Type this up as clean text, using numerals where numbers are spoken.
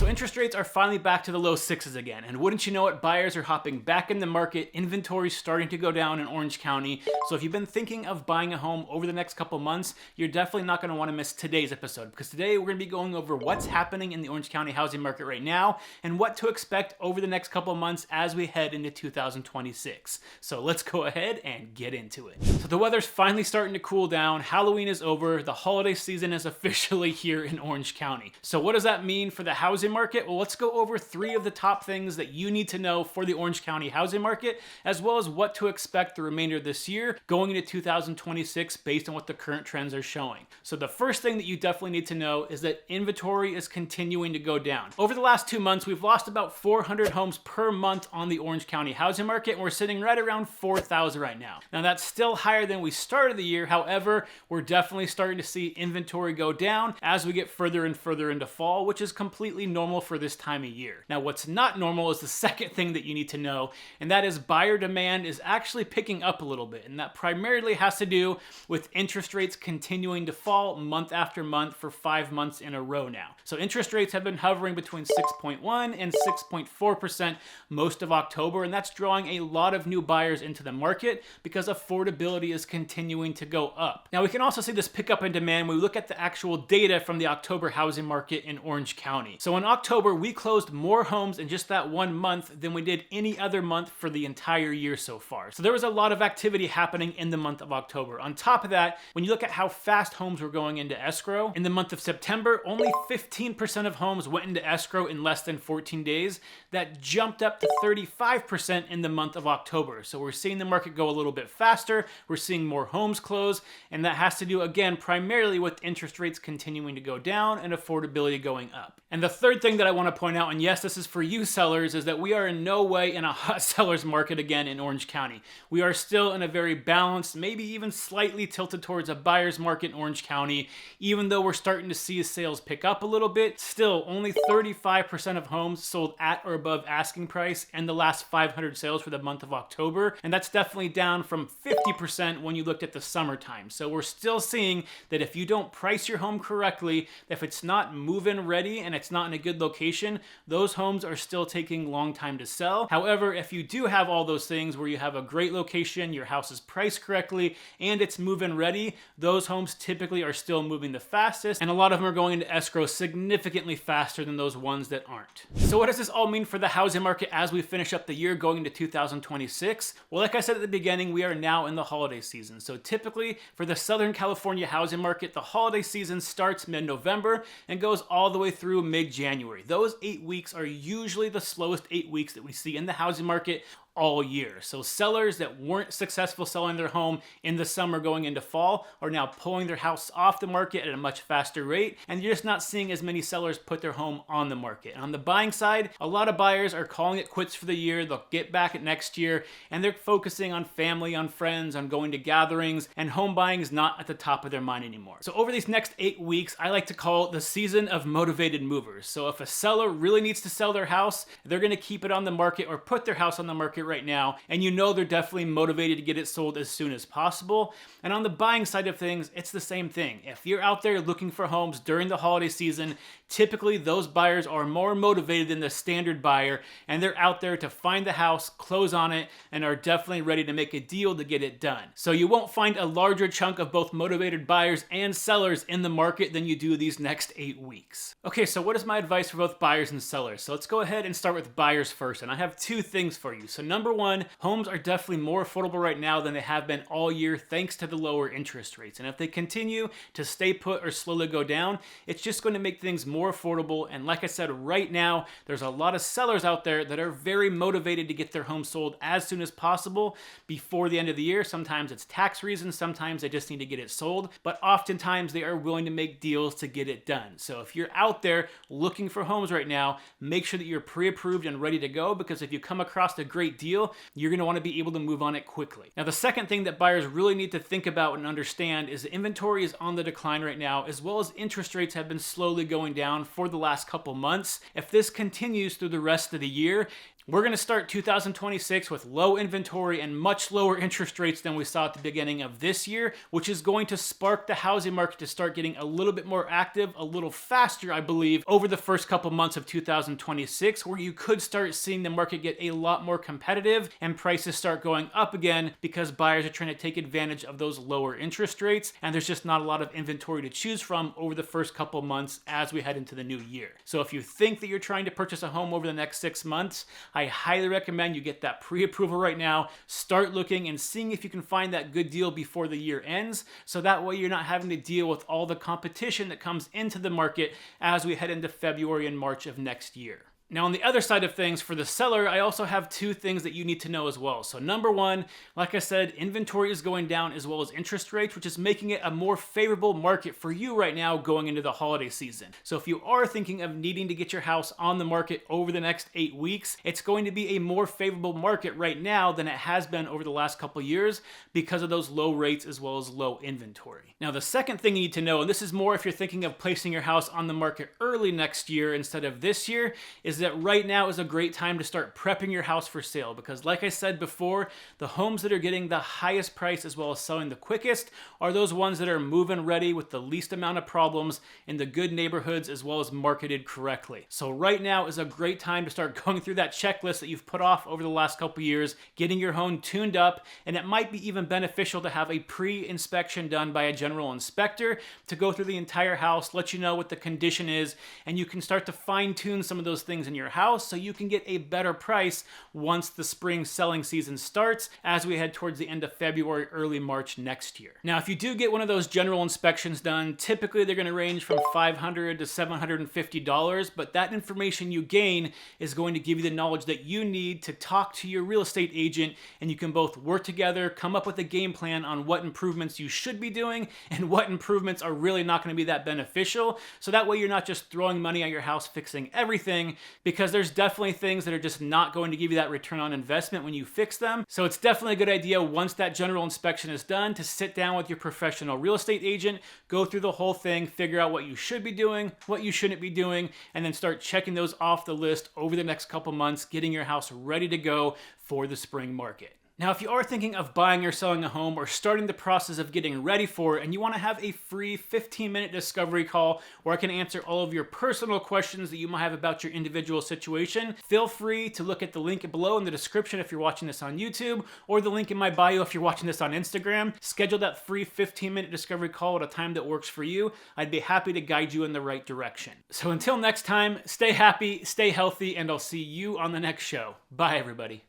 interest rates are finally back to the low sixes again, and wouldn't you know it, buyers are hopping back in the market, inventory's starting to go down in Orange County. So if you've been thinking of buying a home over the next couple months, you're definitely not going to want to miss today's episode, because today we're going to be going over what's happening in the Orange County housing market right now and what to expect over the next couple months as we head into 2026. So let's go ahead and get into it. So the weather's finally starting to cool down, Halloween is over, the holiday season is officially here in Orange County. So what does that mean for the housing market? Well, let's go over 3 of the top things that you need to know for the Orange County housing market, as well as what to expect the remainder of this year going into 2026 based on what the current trends are showing. So the first thing that you definitely need to know is that inventory is continuing to go down. Over the last 2 months, we've lost about 400 homes per month on the Orange County housing market, and we're sitting right around 4,000 right now. Now that's still higher than we started the year. However, we're definitely starting to see inventory go down as we get further and further into fall, which is completely normal for this time of year. Now, what's not normal is the second thing that you need to know, and that is buyer demand is actually picking up a little bit, and that primarily has to do with interest rates continuing to fall month after month for 5 months in a row now. So interest rates have been hovering between 6.1 and 6.4% most of October, and that's drawing a lot of new buyers into the market because affordability is continuing to go up. Now, we can also see this pickup in demand when we look at the actual data from the October housing market in Orange County. So in October, we closed more homes in just that 1 month than we did any other month for the entire year so far. So there was a lot of activity happening in the month of October. On top of that, when you look at how fast homes were going into escrow, in the month of September, only 15% of homes went into escrow in less than 14 days. That jumped up to 35% in the month of October. So we're seeing the market go a little bit faster. We're seeing more homes close, and that has to do, again, primarily with interest rates continuing to go down and affordability going up. And the third thing that I want to point out, and yes, this is for you sellers, is that we are in no way in a hot seller's market again in Orange County. We are still in a very balanced, maybe even slightly tilted towards a buyer's market in Orange County. Even though we're starting to see sales pick up a little bit, still only 35% of homes sold at or above asking price in the last 500 sales for the month of October. And that's definitely down from 50% when you looked at the summertime. So we're still seeing that if you don't price your home correctly, if it's not move-in ready and it's not in a good location, those homes are still taking a long time to sell. However, if you do have all those things where you have a great location, your house is priced correctly, and it's move-in ready, those homes typically are still moving the fastest, and a lot of them are going into escrow significantly faster than those ones that aren't. So what does this all mean for the housing market as we finish up the year going into 2026? Well, like I said at the beginning, we are now in the holiday season. So typically for the Southern California housing market, the holiday season starts mid-November and goes all the way through mid-January. Those 8 weeks are usually the slowest 8 weeks that we see in the housing market all year. So sellers that weren't successful selling their home in the summer going into fall are now pulling their house off the market at a much faster rate, and you're just not seeing as many sellers put their home on the market. And on the buying side, a lot of buyers are calling it quits for the year. They'll get back at next year, and they're focusing on family, on friends, on going to gatherings, and home buying is not at the top of their mind anymore. So over these next 8 weeks, I like to call it the season of motivated movers. So if a seller really needs to sell their house, they're going to keep it on the market or put their house on the market right now, and you know they're definitely motivated to get it sold as soon as possible. And on the buying side of things, it's the same thing. If you're out there looking for homes during the holiday season, typically those buyers are more motivated than the standard buyer, and they're out there to find the house, close on it, and are definitely ready to make a deal to get it done. So you won't find a larger chunk of both motivated buyers and sellers in the market than you do these next 8 weeks. Okay, so what is my advice for both buyers and sellers? So let's go ahead and start with buyers first, and I have 2 things for you. So number one, homes are definitely more affordable right now than they have been all year thanks to the lower interest rates. And if they continue to stay put or slowly go down, it's just going to make things more affordable. And like I said, right now, there's a lot of sellers out there that are very motivated to get their home sold as soon as possible before the end of the year. Sometimes it's tax reasons, sometimes they just need to get it sold, but oftentimes they are willing to make deals to get it done. So if you're out there looking for homes right now, make sure that you're pre-approved and ready to go, because if you come across a great deal, you're going to want to be able to move on it quickly. Now, the second thing that buyers really need to think about and understand is the inventory is on the decline right now, as well as interest rates have been slowly going down for the last couple months. If this continues through the rest of the year, We're going to start 2026 with low inventory and much lower interest rates than we saw at the beginning of this year, which is going to spark the housing market to start getting a little bit more active, a little faster, I believe, over the first couple months of 2026, where you could start seeing the market get a lot more competitive and prices start going up again because buyers are trying to take advantage of those lower interest rates, and there's just not a lot of inventory to choose from over the first couple months as we head into the new year. So if you think that you're trying to purchase a home over the next 6 months, I highly recommend you get that pre-approval right now. Start looking and seeing if you can find that good deal before the year ends, so that way you're not having to deal with all the competition that comes into the market as we head into February and March of next year. Now, on the other side of things, for the seller, I also have two things that you need to know as well. So number one, like I said, inventory is going down as well as interest rates, which is making it a more favorable market for you right now going into the holiday season. So if you are thinking of needing to get your house on the market over the next 8 weeks, it's going to be a more favorable market right now than it has been over the last couple years because of those low rates as well as low inventory. Now, the second thing you need to know, and this is more if you're thinking of placing your house on the market early next year instead of this year, is that right now is a great time to start prepping your house for sale, because like I said before, the homes that are getting the highest price as well as selling the quickest are those ones that are move-in ready with the least amount of problems in the good neighborhoods as well as marketed correctly. So right now is a great time to start going through that checklist that you've put off over the last couple years, getting your home tuned up, and it might be even beneficial to have a pre-inspection done by a general inspector to go through the entire house, let you know what the condition is, and you can start to fine-tune some of those things in your house so you can get a better price once the spring selling season starts as we head towards the end of February, early March next year. Now, if you do get one of those general inspections done, typically they're going to range from $500 to $750, but that information you gain is going to give you the knowledge that you need to talk to your real estate agent, and you can both work together, come up with a game plan on what improvements you should be doing and what improvements are really not going to be that beneficial, so that way you're not just throwing money at your house fixing everything, because there's definitely things that are just not going to give you that return on investment when you fix them. So it's definitely a good idea once that general inspection is done to sit down with your professional real estate agent, go through the whole thing, figure out what you should be doing, what you shouldn't be doing, and then start checking those off the list over the next couple months, getting your house ready to go for the spring market. Now, if you are thinking of buying or selling a home or starting the process of getting ready for it, and you want to have a free 15-minute discovery call where I can answer all of your personal questions that you might have about your individual situation, feel free to look at the link below in the description if you're watching this on YouTube, or the link in my bio if you're watching this on Instagram. Schedule that free 15-minute discovery call at a time that works for you. I'd be happy to guide you in the right direction. So until next time, stay happy, stay healthy, and I'll see you on the next show. Bye, everybody.